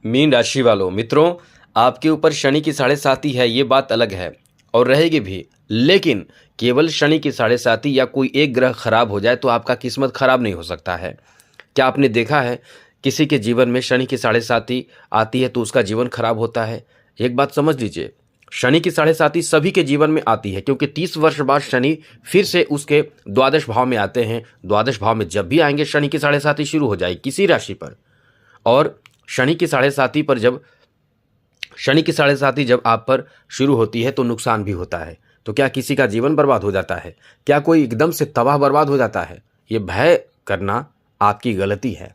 Mean राशि वालों मित्रों, आपके ऊपर शनि की साढ़े साती है, ये बात अलग है और रहेगी भी। लेकिन केवल शनि की साढ़े साती या कोई एक ग्रह खराब हो जाए तो आपका किस्मत खराब नहीं हो सकता है। क्या आपने देखा है किसी के जीवन में शनि की साढ़े साती आती है तो उसका जीवन खराब होता है? एक बात समझ लीजिए, शनि की साढ़े साती सभी के जीवन में आती है, क्योंकि 30 वर्ष बाद शनि फिर से उसके द्वादश भाव में आते हैं। द्वादश भाव में जब भी आएंगे शनि की साढ़े साती शुरू हो जाएगी किसी राशि पर। और शनि की साढ़े साती पर जब शनि की साढ़े साती जब आप पर शुरू होती है तो नुकसान भी होता है। तो क्या किसी का जीवन बर्बाद हो जाता है? क्या कोई एकदम से तबाह बर्बाद हो जाता है? ये भय करना आपकी गलती है।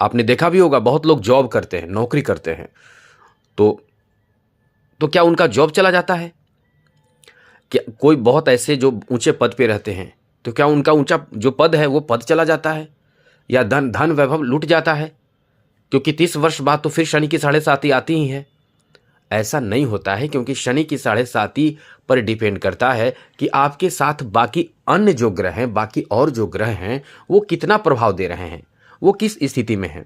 आपने देखा भी होगा, बहुत लोग जॉब करते हैं, नौकरी करते हैं, तो क्या उनका जॉब चला जाता है? क्या कोई बहुत ऐसे जो ऊंचे पद पे रहते हैं, तो क्या उनका ऊंचा जो पद है वो पद चला जाता है? या धन धन वैभव लूट जाता है? क्योंकि 30 वर्ष बाद तो फिर शनि की साढ़े साती आती ही है। ऐसा नहीं होता है, क्योंकि शनि की साढ़े साती पर डिपेंड करता है कि आपके साथ बाकी अन्य जो ग्रह हैं, बाकी और जो ग्रह हैं, वो कितना प्रभाव दे रहे हैं, वो किस स्थिति में हैं,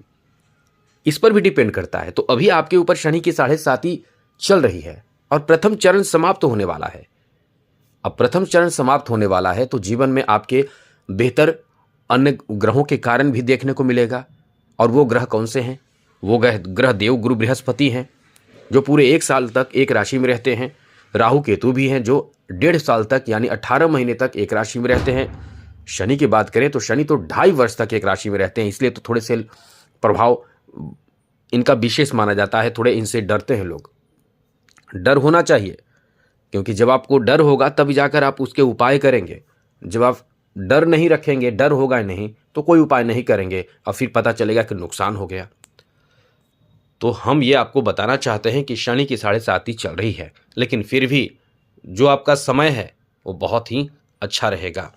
इस पर भी डिपेंड करता है। तो अभी आपके ऊपर शनि की साढ़े साती चल रही है और प्रथम चरण समाप्त होने वाला है। अब प्रथम चरण समाप्त होने वाला है तो जीवन में आपके बेहतर अन्य ग्रहों के कारण भी देखने को मिलेगा। और वो ग्रह कौन से हैं? वो ग्रह देव गुरु बृहस्पति हैं, जो पूरे 1 साल तक एक राशि में रहते हैं। राहु केतु भी हैं, जो 1.5 साल तक यानी 18 महीने तक एक राशि में रहते हैं। शनि की बात करें तो शनि तो 2.5 वर्ष तक एक राशि में रहते हैं, इसलिए तो थोड़े से प्रभाव इनका विशेष माना जाता है। थोड़े इनसे डरते हैं लोग। डर होना चाहिए, क्योंकि जब आपको डर होगा तब जाकर आप उसके उपाय करेंगे। जब आप डर नहीं रखेंगे, डर होगा नहीं, तो कोई उपाय नहीं करेंगे और फिर पता चलेगा कि नुकसान हो गया। तो हम ये आपको बताना चाहते हैं कि शनि की साढ़े साती चल रही है, लेकिन फिर भी जो आपका समय है वो बहुत ही अच्छा रहेगा।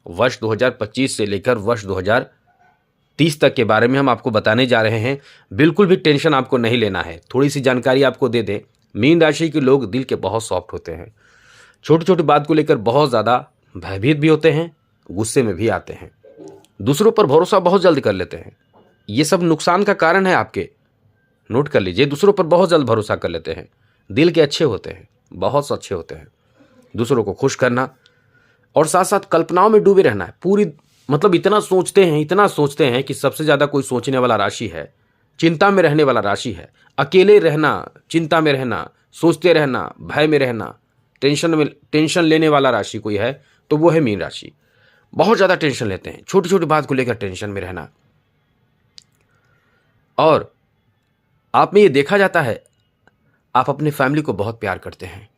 वर्ष 2025 से लेकर वर्ष 2030 तक के बारे में हम आपको बताने जा रहे हैं। बिल्कुल भी टेंशन आपको नहीं लेना है। थोड़ी सी जानकारी आपको दे दें, मीन राशि के लोग दिल के बहुत सॉफ्ट होते हैं। छोटी छोटी बात को लेकर बहुत ज़्यादा भयभीत भी होते हैं, गुस्से में भी आते हैं, दूसरों पर भरोसा बहुत जल्द कर लेते हैं। ये सब नुकसान का कारण है आपके। नोट कर लीजिए, दूसरों पर बहुत जल्द भरोसा कर लेते हैं। दिल के अच्छे होते हैं, बहुत अच्छे होते हैं। दूसरों को खुश करना और साथ साथ कल्पनाओं में डूबे रहना है। पूरी मतलब इतना सोचते हैं कि सबसे ज़्यादा कोई सोचने वाला राशि है, चिंता में रहने वाला राशि है। अकेले रहना, चिंता में रहना, सोचते रहना, भय में रहना, टेंशन लेने वाला राशि कोई है तो वो है मीन राशि। बहुत ज़्यादा टेंशन लेते हैं, छोटी छोटी बात को लेकर टेंशन में रहना। और आप में ये देखा जाता है, आप अपने फैमिली को बहुत प्यार करते हैं,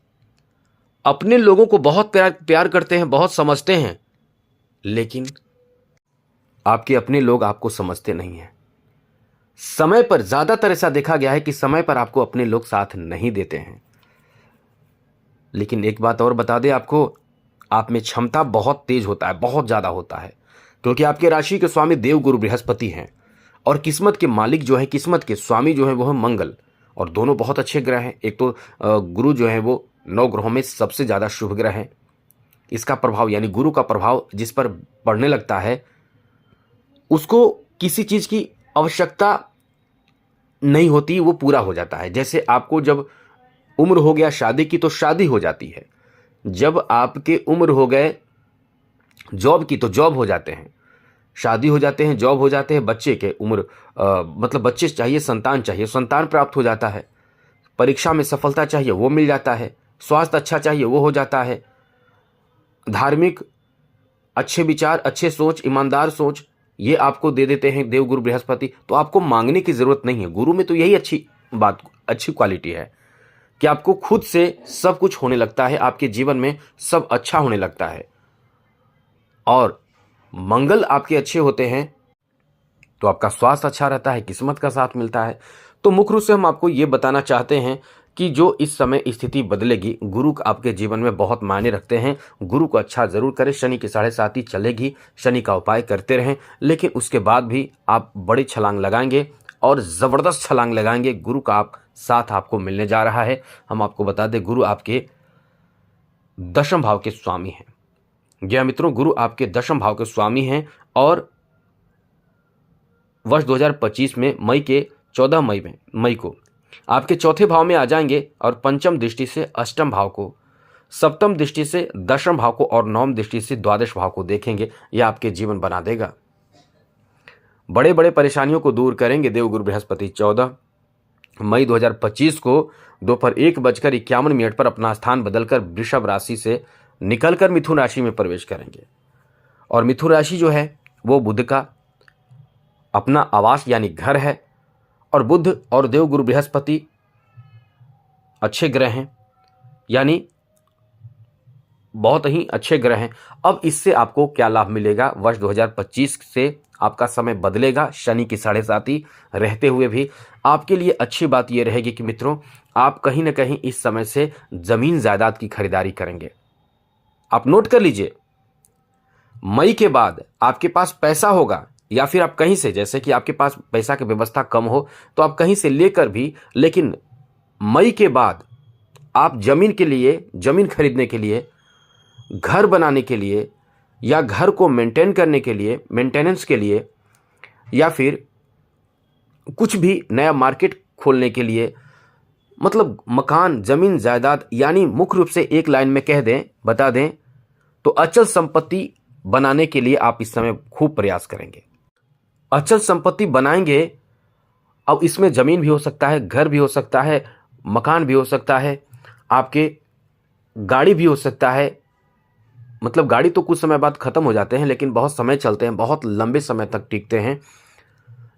अपने लोगों को बहुत प्यार करते हैं, बहुत समझते हैं, लेकिन आपके अपने लोग आपको समझते नहीं हैं। समय पर ज़्यादातर ऐसा देखा गया है कि समय पर आपको अपने लोग साथ नहीं देते हैं। लेकिन एक बात और बता दें आपको, आप में क्षमता बहुत तेज होता है, बहुत ज़्यादा होता है, क्योंकि आपके राशि के स्वामी देव गुरु बृहस्पति हैं और किस्मत के मालिक जो है, किस्मत के स्वामी जो है वो है मंगल। और दोनों बहुत अच्छे ग्रह हैं। एक तो गुरु जो है वो 9 ग्रहों में सबसे ज़्यादा शुभ ग्रह है। इसका प्रभाव यानी गुरु का प्रभाव जिस पर पड़ने लगता है, उसको किसी चीज़ की आवश्यकता नहीं होती, वो पूरा हो जाता है। जैसे आपको जब उम्र हो गया शादी की तो शादी हो जाती है, जब आपके उम्र हो गए जॉब की तो जॉब हो जाते हैं, शादी हो जाते हैं, जॉब हो जाते हैं, बच्चे के उम्र मतलब बच्चे चाहिए, संतान चाहिए, संतान प्राप्त हो जाता है, परीक्षा में सफलता चाहिए वो मिल जाता है, स्वास्थ्य अच्छा चाहिए वो हो जाता है, धार्मिक अच्छे विचार, अच्छे सोच, ईमानदार सोच ये आपको दे देते हैं देवगुरु बृहस्पति। तो आपको मांगने की जरूरत नहीं है। गुरु में तो यही अच्छी क्वालिटी है कि आपको खुद से सब कुछ होने लगता है, आपके जीवन में सब अच्छा होने लगता है। और मंगल आपके अच्छे होते हैं तो आपका स्वास्थ्य अच्छा रहता है, किस्मत का साथ मिलता है। तो मुख्य रूप से हम आपको ये बताना चाहते हैं कि जो इस समय स्थिति बदलेगी, गुरु आपके जीवन में बहुत मायने रखते हैं। गुरु को अच्छा जरूर करें। शनि की साढ़े साती चलेगी, शनि का उपाय करते रहें, लेकिन उसके बाद भी आप बड़ी छलांग लगाएंगे और ज़बरदस्त छलांग लगाएंगे। गुरु का साथ आपको मिलने जा रहा है। हम आपको बता दें, गुरु आपके 10वें भाव के स्वामी हैं। जी मित्रों, गुरु आपके 10वें भाव के स्वामी हैं और वर्ष 2025 में मई के 14 मई को आपके चौथे भाव में आ जाएंगे और पंचम दृष्टि से अष्टम भाव को, सप्तम दृष्टि से दशम भाव को और नवम दृष्टि से द्वादश भाव को देखेंगे। यह आपके जीवन बना देगा। बड़े बड़े परेशानियों को दूर करेंगे देवगुरु बृहस्पति। 14 मई 2025 को दोपहर 1:51 पर अपना स्थान बदलकर वृषभ राशि से निकलकर मिथुन राशि में प्रवेश करेंगे। और मिथुन राशि जो है वो बुध का अपना आवास यानी घर है, और बुध और देवगुरु बृहस्पति अच्छे ग्रह हैं, यानी बहुत ही अच्छे ग्रह हैं। अब इससे आपको क्या लाभ मिलेगा? वर्ष 2025 से आपका समय बदलेगा। शनि की 7.5 रहते हुए भी आपके लिए अच्छी बात यह रहेगी कि मित्रों, आप कहीं ना कहीं इस समय से जमीन जायदाद की खरीदारी करेंगे। आप नोट कर लीजिए, मई के बाद आपके पास पैसा होगा, या फिर आप कहीं से, जैसे कि आपके पास पैसा की व्यवस्था कम हो तो आप कहीं से लेकर भी, लेकिन मई के बाद आप जमीन के लिए, जमीन खरीदने के लिए, घर बनाने के लिए, या घर को मेंटेन करने के लिए, मेंटेनेंस के लिए, या फिर कुछ भी नया मार्केट खोलने के लिए, मतलब मकान, जमीन जायदाद, यानी मुख्य रूप से एक लाइन में कह दें, बता दें तो अचल संपत्ति बनाने के लिए आप इस समय खूब प्रयास करेंगे। अचल संपत्ति बनाएंगे। अब इसमें जमीन भी हो सकता है, घर भी हो सकता है, मकान भी हो सकता है, आपके गाड़ी भी हो सकता है। मतलब गाड़ी तो कुछ समय बाद खत्म हो जाते हैं, लेकिन बहुत समय चलते हैं, बहुत लंबे समय तक टिकते हैं।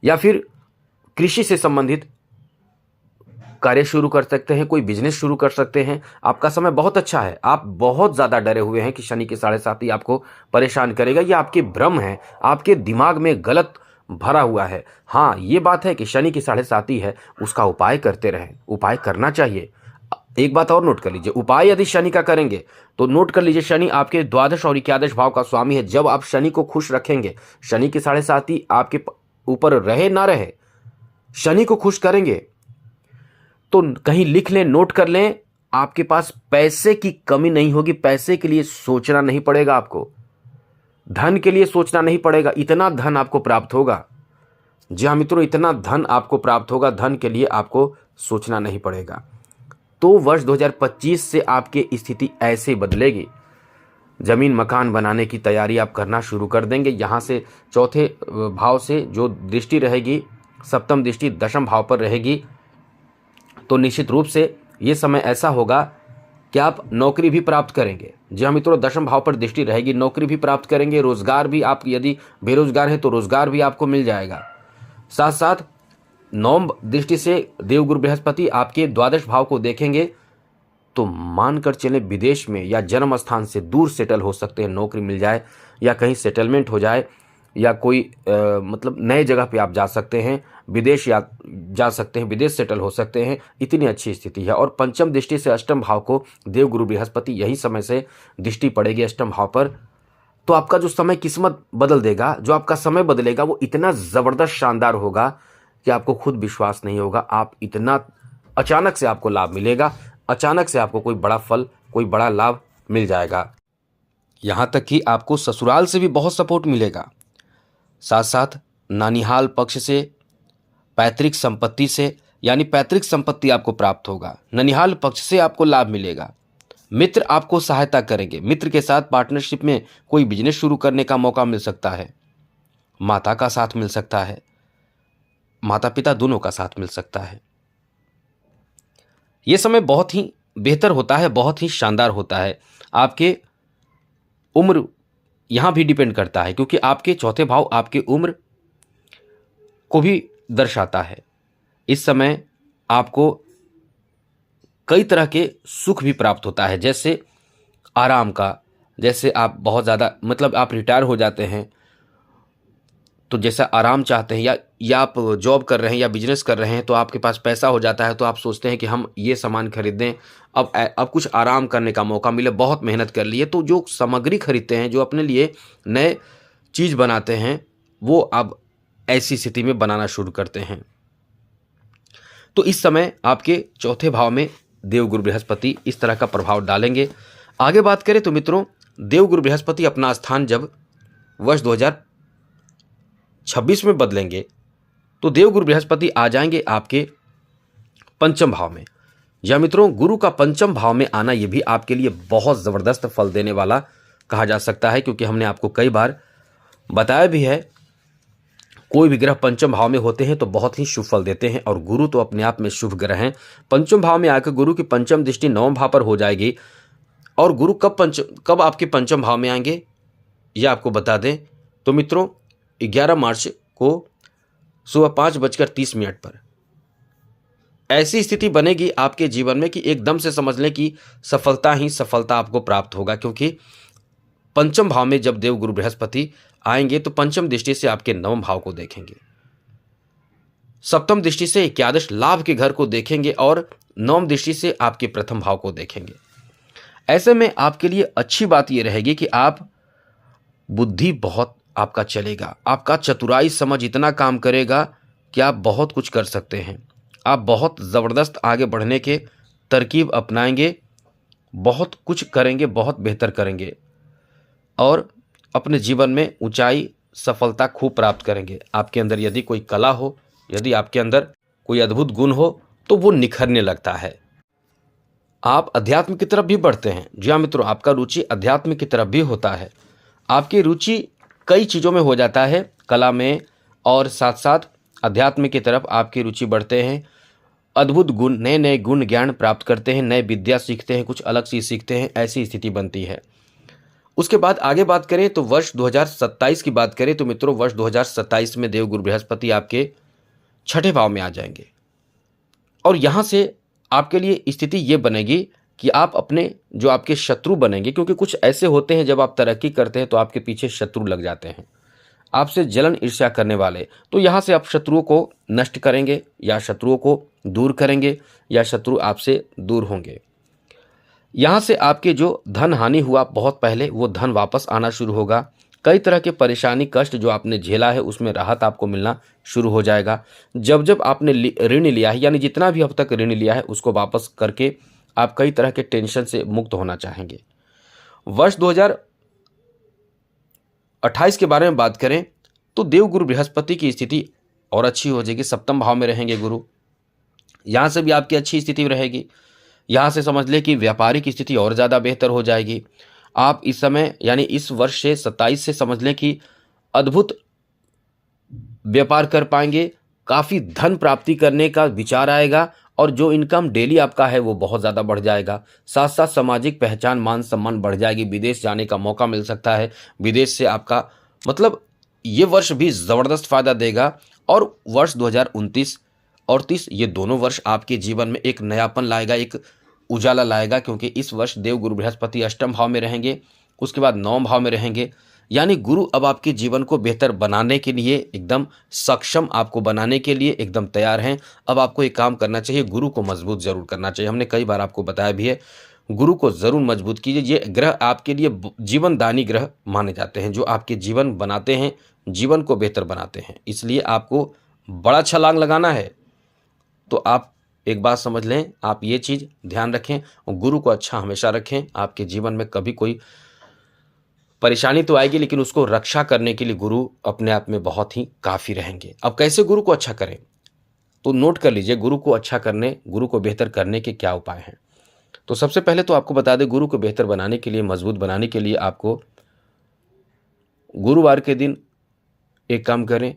या फिर कृषि से संबंधित कार्य शुरू कर सकते हैं, कोई बिजनेस शुरू कर सकते हैं। आपका समय बहुत अच्छा है। आप बहुत ज़्यादा डरे हुए हैं कि शनि की 7.5 आपको परेशान करेगा। ये आपके भ्रम है, आपके दिमाग में गलत भरा हुआ है। हाँ, ये बात है कि शनि की 7.5 है, उसका उपाय करते रहें। उपाय करना चाहिए। एक बात और नोट कर लीजिए, उपाय यदि शनि का करेंगे तो नोट कर लीजिए, शनि आपके द्वादश और एकादश भाव का स्वामी है। जब आप शनि को खुश रखेंगे, शनि की 7.5 आपके ऊपर रहे ना रहे, शनि को खुश करेंगे तो कहीं लिख लें, नोट कर लें, आपके पास पैसे की कमी नहीं होगी। पैसे के लिए सोचना नहीं पड़ेगा आपको, धन के लिए सोचना नहीं पड़ेगा। इतना धन आपको प्राप्त होगा। जी हाँ मित्रों, इतना धन आपको प्राप्त होगा, धन के लिए आपको सोचना नहीं पड़ेगा। तो वर्ष 2025 से आपकी स्थिति ऐसे बदलेगी। जमीन मकान बनाने की तैयारी आप करना शुरू कर देंगे। यहाँ से चौथे भाव से जो दृष्टि रहेगी, सप्तम दृष्टि दशम भाव पर रहेगी, तो निश्चित रूप से ये समय ऐसा होगा कि आप नौकरी भी प्राप्त करेंगे। जी हाँ मित्रों, दशम भाव पर दृष्टि रहेगी, नौकरी भी प्राप्त करेंगे। रोजगार भी, आप यदि बेरोजगार हैं तो रोजगार भी आपको मिल जाएगा। साथ साथ नवम दृष्टि से देवगुरु बृहस्पति आपके द्वादश भाव को देखेंगे तो मानकर चलें विदेश में या जन्म स्थान से दूर सेटल हो सकते हैं, नौकरी मिल जाए या कहीं सेटलमेंट हो जाए, या कोई मतलब नए जगह पे आप जा सकते हैं, विदेश या जा सकते हैं, विदेश सेटल हो सकते हैं। इतनी अच्छी स्थिति है। और पंचम दृष्टि से अष्टम भाव को देवगुरु बृहस्पति यही समय से दृष्टि पड़ेगी अष्टम भाव पर, तो आपका जो समय किस्मत बदल देगा, जो आपका समय बदलेगा वो इतना ज़बरदस्त शानदार होगा कि आपको खुद विश्वास नहीं होगा। आप इतना अचानक से आपको लाभ मिलेगा, अचानक से आपको कोई बड़ा फल, कोई बड़ा लाभ मिल जाएगा। यहाँ तक कि आपको ससुराल से भी बहुत सपोर्ट मिलेगा। साथ साथ नानिहाल पक्ष से, पैतृक संपत्ति से, यानी पैतृक संपत्ति आपको प्राप्त होगा। ननिहाल पक्ष से आपको लाभ मिलेगा। मित्र आपको सहायता करेंगे। मित्र के साथ पार्टनरशिप में कोई बिजनेस शुरू करने का मौका मिल सकता है। माता का साथ मिल सकता है, माता पिता दोनों का साथ मिल सकता है। यह समय बहुत ही बेहतर होता है, बहुत ही शानदार होता है। आपके उम्र यहां भी डिपेंड करता है, क्योंकि आपके चौथे भाव आपकी उम्र को भी दर्शाता है। इस समय आपको कई तरह के सुख भी प्राप्त होता है, जैसे आराम का, जैसे आप बहुत ज़्यादा मतलब आप रिटायर हो जाते हैं तो जैसा आराम चाहते हैं, या आप जॉब कर रहे हैं या बिजनेस कर रहे हैं तो आपके पास पैसा हो जाता है तो आप सोचते हैं कि हम ये सामान खरीदें, अब कुछ आराम करने का मौका मिले, बहुत मेहनत कर लिए, तो जो सामग्री खरीदते हैं, जो अपने लिए नए चीज़ बनाते हैं, वो अब ऐसी स्थिति में बनाना शुरू करते हैं। तो इस समय आपके चौथे भाव में देवगुरु बृहस्पति इस तरह का प्रभाव डालेंगे। आगे बात करें तो मित्रों, देवगुरु बृहस्पति अपना स्थान जब वर्ष 2026 में बदलेंगे तो देवगुरु बृहस्पति आ जाएंगे आपके पंचम भाव में। या मित्रों, गुरु का पंचम भाव में आना ये भी आपके लिए बहुत ज़बरदस्त फल देने वाला कहा जा सकता है, क्योंकि हमने आपको कई बार बताया भी है, कोई भी ग्रह पंचम भाव में होते हैं तो बहुत ही शुभ फल देते हैं, और गुरु तो अपने आप में शुभ ग्रह हैं। पंचम भाव में आकर गुरु की पंचम दृष्टि नवम भाव पर हो जाएगी। और गुरु कब आपके पंचम भाव में आएंगे ये आपको बता दें तो मित्रों, 11 मार्च को सुबह 5:30 पर ऐसी स्थिति बनेगी आपके जीवन में कि एकदम से समझ लें कि सफलता ही सफलता आपको प्राप्त होगा। क्योंकि पंचम भाव में जब देवगुरु बृहस्पति आएंगे तो पंचम दृष्टि से आपके नवम भाव को देखेंगे, सप्तम दृष्टि से एकादश लाभ के घर को देखेंगे, और नवम दृष्टि से आपके प्रथम भाव को देखेंगे। ऐसे में आपके लिए अच्छी बात यह रहेगी कि आप बुद्धि बहुत आपका चलेगा, आपका चतुराई समझ इतना काम करेगा कि आप बहुत कुछ कर सकते हैं। आप बहुत ज़बरदस्त आगे बढ़ने के तरकीब अपनाएंगे, बहुत कुछ करेंगे, बहुत बेहतर करेंगे, और अपने जीवन में ऊंचाई सफलता खूब प्राप्त करेंगे। आपके अंदर यदि कोई कला हो, यदि आपके अंदर कोई अद्भुत गुण हो तो वो निखरने लगता है। आप अध्यात्म की तरफ भी बढ़ते हैं। जी हाँ मित्रों, आपका रुचि अध्यात्म की तरफ भी होता है। आपकी रुचि कई चीज़ों में हो जाता है, कला में, और साथ साथ अध्यात्म की तरफ आपकी रुचि बढ़ते हैं। अद्भुत गुण, नए नए गुण ज्ञान प्राप्त करते हैं, नए विद्या सीखते हैं, कुछ अलग चीज़ सीखते हैं, ऐसी स्थिति बनती है। उसके बाद आगे बात करें तो वर्ष 2027 की बात करें तो मित्रों, वर्ष 2027 में देवगुरु बृहस्पति आपके छठे भाव में आ जाएंगे, और यहाँ से आपके लिए स्थिति ये बनेगी कि आप अपने जो आपके शत्रु बनेंगे, क्योंकि कुछ ऐसे होते हैं जब आप तरक्की करते हैं तो आपके पीछे शत्रु लग जाते हैं, आपसे जलन ईर्ष्या करने वाले। तो यहाँ से आप शत्रुओं को नष्ट करेंगे, या शत्रुओं को दूर करेंगे, या शत्रु आपसे दूर होंगे। यहाँ से आपके जो धन हानि हुआ बहुत पहले, वो धन वापस आना शुरू होगा। कई तरह के परेशानी कष्ट जो आपने झेला है उसमें राहत आपको मिलना शुरू हो जाएगा। जब जब आपने ऋण लिया है, यानी जितना भी अब तक ऋण लिया है उसको वापस करके आप कई तरह के टेंशन से मुक्त होना चाहेंगे। वर्ष 2028 के बारे में बात करें तो देवगुरु बृहस्पति की स्थिति और अच्छी हो जाएगी। सप्तम भाव में रहेंगे गुरु, यहाँ से भी आपकी अच्छी स्थिति रहेगी। यहाँ से समझ ले कि व्यापारिक स्थिति और ज़्यादा बेहतर हो जाएगी। आप इस समय यानी इस वर्ष से 27 से समझ लें कि अद्भुत व्यापार कर पाएंगे, काफ़ी धन प्राप्ति करने का विचार आएगा, और जो इनकम डेली आपका है वो बहुत ज़्यादा बढ़ जाएगा। साथ साथ सामाजिक पहचान, मान सम्मान बढ़ जाएगी। विदेश जाने का मौका मिल सकता है, विदेश से आपका मतलब ये वर्ष भी ज़बरदस्त फ़ायदा देगा। और वर्ष 2029 और 30 ये दोनों वर्ष आपके जीवन में एक नयापन लाएगा, एक उजाला लाएगा, क्योंकि इस वर्ष देवगुरु बृहस्पति अष्टम भाव में रहेंगे, उसके बाद नवम भाव में रहेंगे। यानी गुरु अब आपके जीवन को बेहतर बनाने के लिए एकदम सक्षम, आपको बनाने के लिए एकदम तैयार हैं। अब आपको एक काम करना चाहिए, गुरु को मजबूत जरूर करना चाहिए। हमने कई बार आपको बताया भी है, गुरु को जरूर मजबूत कीजिए। ये ग्रह आपके लिए जीवनदानी ग्रह माने जाते हैं, जो आपके जीवन बनाते हैं, जीवन को बेहतर बनाते हैं। इसलिए आपको बड़ा छलांग लगाना है तो आप एक बात समझ लें, आप ये चीज़ ध्यान रखें और गुरु को अच्छा हमेशा रखें। आपके जीवन में कभी कोई परेशानी तो आएगी, लेकिन उसको रक्षा करने के लिए गुरु अपने आप में बहुत ही काफ़ी रहेंगे। अब कैसे गुरु को अच्छा करें, तो नोट कर लीजिए गुरु को अच्छा करने, गुरु को बेहतर करने के क्या उपाय हैं। तो सबसे पहले तो आपको बता दें, गुरु को बेहतर बनाने के लिए, मजबूत बनाने के लिए आपको गुरुवार के दिन एक काम करें,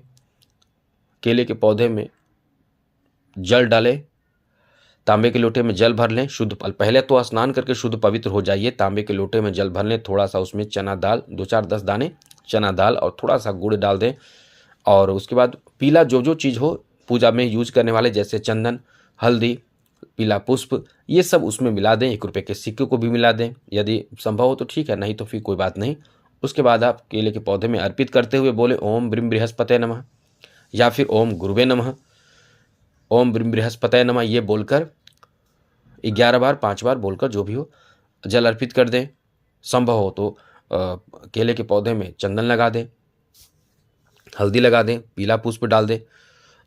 केले के पौधे में जल डालें, तांबे के लोटे में जल भर लें, शुद्ध पहले तो स्नान करके शुद्ध पवित्र हो जाइए। तांबे के लोटे में जल भर लें, थोड़ा सा उसमें चना दाल, 2-4-10 दाने चना दाल और थोड़ा सा गुड़ डाल दें। और उसके बाद पीला जो चीज़ हो पूजा में यूज करने वाले, जैसे चंदन, हल्दी, पीला पुष्प, ये सब उसमें मिला दें। 1 रुपये के सिक्के को भी मिला दें, यदि संभव हो तो ठीक है, नहीं तो फिर कोई बात नहीं। उसके बाद आप केले के पौधे में अर्पित करते हुए बोले ओम ब्रीम बृहस्पतये नमः, या फिर ओम गुरुवे नमः, ओम ब्रीम बृहस्पतये नमः, ये बोलकर 11 बार 5 बार बोलकर जो भी हो जल अर्पित कर दें। संभव हो तो केले के पौधे में चंदन लगा दें, हल्दी लगा दें, पीला पुष्प डाल दें।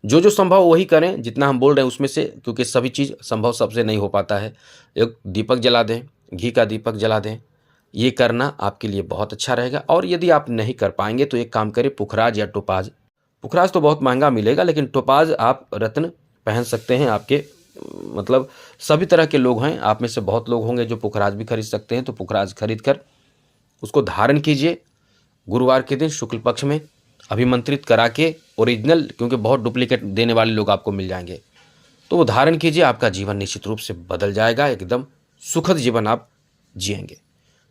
जो संभव वही करें, जितना हम बोल रहे हैं उसमें से, क्योंकि सभी चीज़ संभव सबसे नहीं हो पाता है। एक दीपक जला दें, घी का दीपक जला दें। ये करना आपके लिए बहुत अच्छा रहेगा। और यदि आप नहीं कर पाएंगे तो एक काम करें, पुखराज या टोपाज, पुखराज तो बहुत महंगा मिलेगा, लेकिन टोपाज आप रत्न पहन सकते हैं। आपके मतलब सभी तरह के लोग हैं, आप में से बहुत लोग होंगे जो पुखराज भी खरीद सकते हैं। तो पुखराज खरीद कर उसको धारण कीजिए। गुरुवार के दिन शुक्ल पक्ष में अभिमंत्रित करा के ओरिजिनल, क्योंकि बहुत डुप्लीकेट देने वाले लोग आपको मिल जाएंगे, तो वो धारण कीजिए। आपका जीवन निश्चित रूप से बदल जाएगा, एकदम सुखद जीवन आप जिएंगे।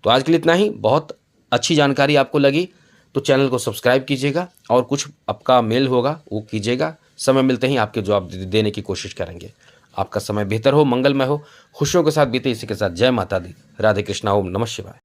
तो आज के लिए इतना ही। बहुत अच्छी जानकारी आपको लगी तो चैनल को सब्सक्राइब कीजिएगा, और कुछ आपका मेल होगा वो कीजिएगा। समय मिलते ही आपके जवाब देने की कोशिश करेंगे। आपका समय बेहतर हो, मंगलमय हो, खुशियों के साथ बीते। इसी के साथ जय माता दी, राधे कृष्णा, ओम नमः शिवाय।